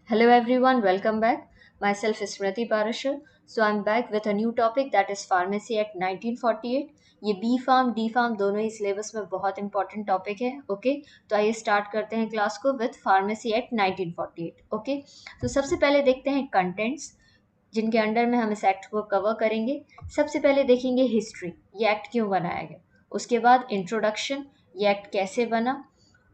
Hello everyone, welcome back. Myself is Smriti Parashar. So I'm back with a new topic that is Pharmacy Act 1948. ये B pharm D pharm दोनों ही syllabus में बहुत important topic है. Okay, तो आइए start करते हैं class को विद फार्मेसी एक्ट 1948. ओके, तो सबसे पहले देखते हैं कंटेंट्स जिनके अंडर में हम इस एक्ट को कवर करेंगे. सबसे पहले देखेंगे हिस्ट्री, ये एक्ट क्यों बनाया गया. उसके बाद इंट्रोडक्शन, ये एक्ट कैसे बना,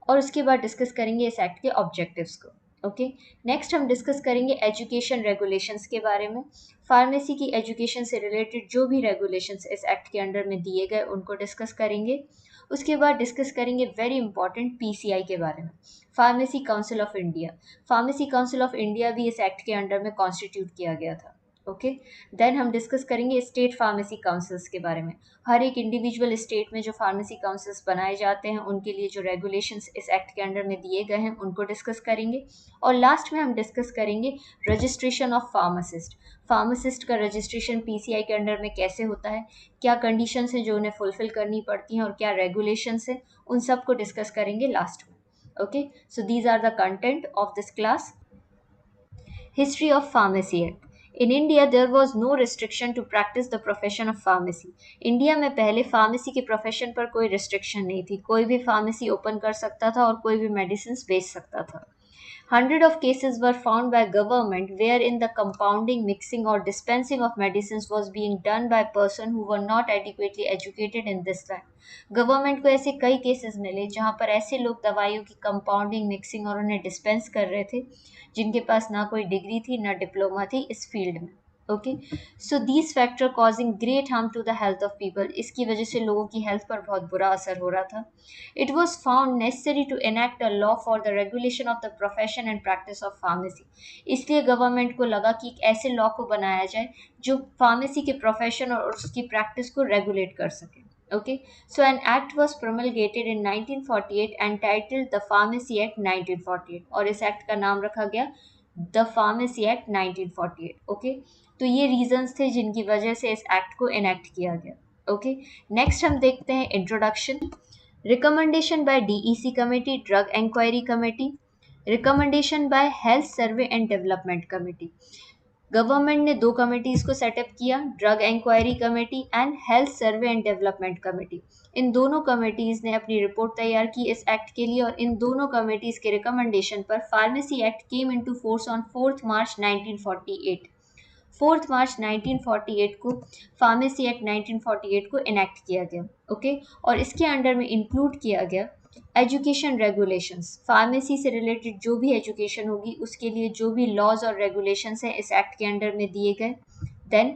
और उसके बाद डिस्कस करेंगे इस एक्ट के ऑब्जेक्टिव्स को. ओके, नेक्स्ट हम डिस्कस करेंगे एजुकेशन रेगुलेशंस के बारे में. फार्मेसी की एजुकेशन से रिलेटेड जो भी रेगुलेशंस इस एक्ट के अंडर में दिए गए उनको डिस्कस करेंगे. उसके बाद डिस्कस करेंगे वेरी इंपॉर्टेंट पीसीआई के बारे में, pharmacy council of India. Pharmacy council of India भी इस एक्ट के अंडर में कॉन्स्टिट्यूट किया गया था. ओके, देन हम डिस्कस करेंगे स्टेट फार्मेसी काउंसिल्स के बारे में. हर एक इंडिविजुअल स्टेट में जो फार्मेसी काउंसिल्स बनाए जाते हैं उनके लिए जो रेगुलेशंस इस एक्ट के अंडर में दिए गए हैं उनको डिस्कस करेंगे. और लास्ट में हम डिस्कस करेंगे रजिस्ट्रेशन ऑफ फार्मासिस्ट. फार्मासिस्ट का रजिस्ट्रेशन पीसीआई के अंडर में कैसे होता है, क्या कंडीशंस हैं जो उन्हें फुलफिल करनी पड़ती हैं और क्या रेगुलेशंस हैं, उन सब को डिस्कस करेंगे लास्ट में. Okay, so these are the content of this class. History of Pharmacy Act. In India, there was no restriction to practice the profession of pharmacy. India में पहले फार्मेसी के प्रोफेशन पर कोई रिस्ट्रिक्शन नहीं थी. कोई भी फार्मेसी ओपन कर सकता था और कोई भी मेडिसिन बेच सकता था. Hundred of cases were found by government wherein the compounding, mixing or dispensing of medicines was being done by person who were not adequately educated in this line. Government को ऐसे कई केसेस मिले जहां पर ऐसे लोग दवाइयों की कंपाउंडिंग, मिक्सिंग और उन्हें डिस्पेंस कर रहे थे जिनके पास ना कोई डिग्री थी ना डिप्लोमा थी इस फील्ड में. Okay, so these factor causing great harm to the health of people. इसकी वजह से लोगों की हेल्थ पर बहुत बुरा असर हो रहा था. It was found necessary to enact a law for the regulation of the profession and practice of pharmacy. इसलिए गवर्नमेंट को लगा कि एक ऐसे लॉ को बनाया जाए जो फार्मेसी के प्रोफेशन और उसकी प्रैक्टिस को रेगुलेट कर सके. Okay, so an act was promulgated in 1948 entitled the Pharmacy Act 1948 और इस एक्ट का नाम रखा गया द फार्मेसी एक्ट 1948. ओके, तो ये रीजंस थे जिनकी वजह से इस एक्ट को इनेक्ट किया गया. ओके, नेक्स्ट हम देखते हैं introduction. Recommendation by DEC committee, drug inquiry committee. Recommendation by health survey and development committee. Government ने दो कमेटीज को सेटअप किया, drug inquiry committee and health survey and development committee. इन दोनों कमेटीज ने अपनी रिपोर्ट तैयार की इस एक्ट के लिए और इन दोनों कमेटीज के रिकमेंडेशन पर pharmacy act came into force on 4 मार्च 1948. 4 मार्च 1948 को फार्मेसी एक्ट 1948 को इनेक्ट किया गया. ओके, और इसके अंडर में इंक्लूड किया गया एजुकेशन रेगुलेशंस. फार्मेसी से रिलेटेड जो भी एजुकेशन होगी उसके लिए जो भी लॉज और रेगुलेशंस हैं इस एक्ट के अंडर में दिए गए. Then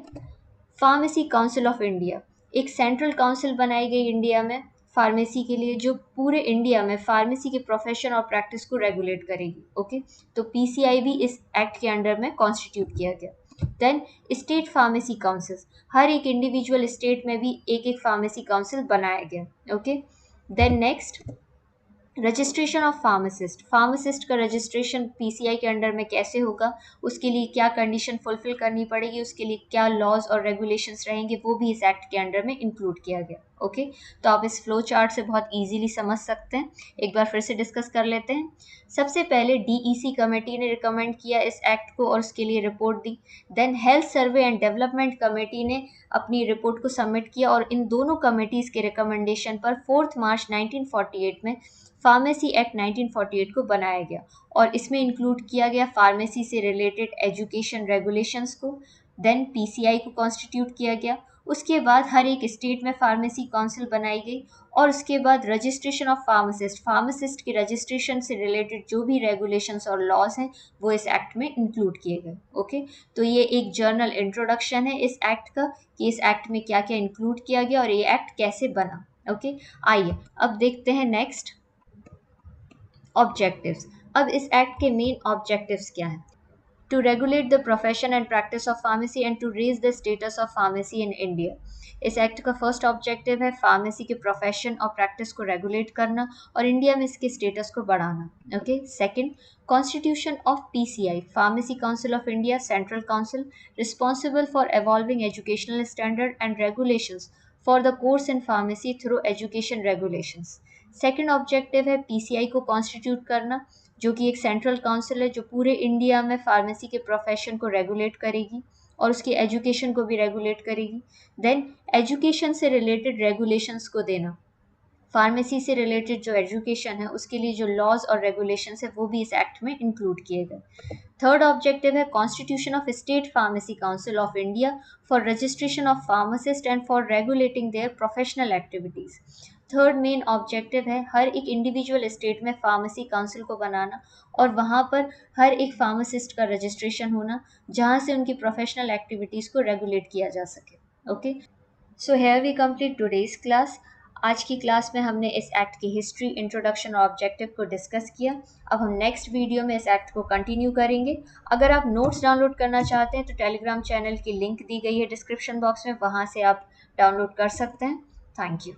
pharmacy council of India, एक सेंट्रल काउंसिल बनाई गई इंडिया में फार्मेसी के लिए जो पूरे इंडिया में फार्मेसी के प्रोफेशन और प्रैक्टिस को रेगुलेट करेगी. ओके, तो पीसीआई भी इस एक्ट के अंडर में कॉन्स्टिट्यूट किया गया. देन स्टेट फार्मेसी काउंसिल, हर एक इंडिविजुअल स्टेट में भी एक एक फार्मेसी काउंसिल बनाया गया. Okay, then next registration of pharmacist. Pharmacist का रजिस्ट्रेशन पीसीआई के अंडर में कैसे होगा, उसके लिए क्या कंडीशन फुलफिल करनी पड़ेगी, उसके लिए क्या लॉज और रेगुलेशंस रहेंगे, वो भी इस एक्ट के अंडर में इंक्लूड किया गया. ओके, तो आप इस फ्लो चार्ट से बहुत इजीली समझ सकते हैं. एक बार फिर से डिस्कस कर लेते हैं. सबसे पहले डीईसी कमेटी ने रिकमेंड किया इस एक्ट को और उसके लिए रिपोर्ट दी. Then health survey and development committee ने अपनी रिपोर्ट को सबमिट किया और इन दोनों कमेटीज के रिकमेंडेशन पर 4 मार्च 1948 में फार्मेसी एक्ट 1948 को बनाया गया और इसमें इंक्लूड किया गया फार्मेसी से रिलेटेड एजुकेशन रेगुलेशंस को. देन पीसीआई को कॉन्स्टिट्यूट किया गया. उसके बाद हर एक स्टेट में फार्मेसी काउंसिल बनाई गई और उसके बाद रजिस्ट्रेशन ऑफ फार्मासिस्ट, फार्मासिस्ट के रजिस्ट्रेशन से रिलेटेड जो भी रेगुलेशंस और लॉज हैं वो इस एक्ट में इंक्लूड किए गए. ओके, तो ये एक जर्नल इंट्रोडक्शन है इस एक्ट का कि इस एक्ट में क्या क्या इंक्लूड किया गया और ये एक्ट कैसे बना. ओके, आइए अब देखते हैं नेक्स्ट ऑब्जेक्टिव्स. अब इस एक्ट के मेन ऑब्जेक्टिव्स क्या हैं. To regulate the profession and practice of pharmacy and to raise the status of pharmacy in India. इस एक्ट का फर्स्ट ऑब्जेक्टिव है फार्मेसी के प्रोफेशन और प्रैक्टिस को रेगुलेट करना और इंडिया में इसके स्टेटस को बढ़ाना. Okay, second constitution of PCI, pharmacy council of India, central council responsible for evolving educational standard and regulations for the course in pharmacy through education regulations. Second objective है PCI को constitute करना, जो कि एक central council है जो पूरे India में फार्मेसी के प्रोफेशन को रेगुलेट करेगी और उसकी एजुकेशन को भी रेगुलेट करेगी। देन एजुकेशन से रिलेटेड रेगुलेशंस को देना, फार्मेसी से रिलेटेड जो एजुकेशन है उसके लिए जो लॉज और रेगुलेशंस है वो भी इस एक्ट में इंक्लूड किए गए। थर्ड ऑब्जेक्टिव है constitution of state pharmacy council of India for registration of pharmacist and for regulating their professional activities. Third main objective है हर एक इंडिविजुअल स्टेट में फार्मेसी काउंसिल को बनाना और वहाँ पर हर एक फार्मासिस्ट का रजिस्ट्रेशन होना, जहाँ से उनकी प्रोफेशनल एक्टिविटीज़ को रेगुलेट किया जा सके। Okay, so here we complete today's class. आज की क्लास में हमने इस एक्ट की हिस्ट्री, इंट्रोडक्शन और ऑब्जेक्टिव को डिस्कस किया। अब हम नेक्स्ट वीडियो में इस एक्ट को कंटिन्यू करेंगे। अगर आप नोट्स डाउनलोड करना चाहते हैं तो टेलीग्राम चैनल की लिंक दी गई है डिस्क्रिप्शन बॉक्स में, वहाँ से आप डाउनलोड कर सकते हैं। Thank you.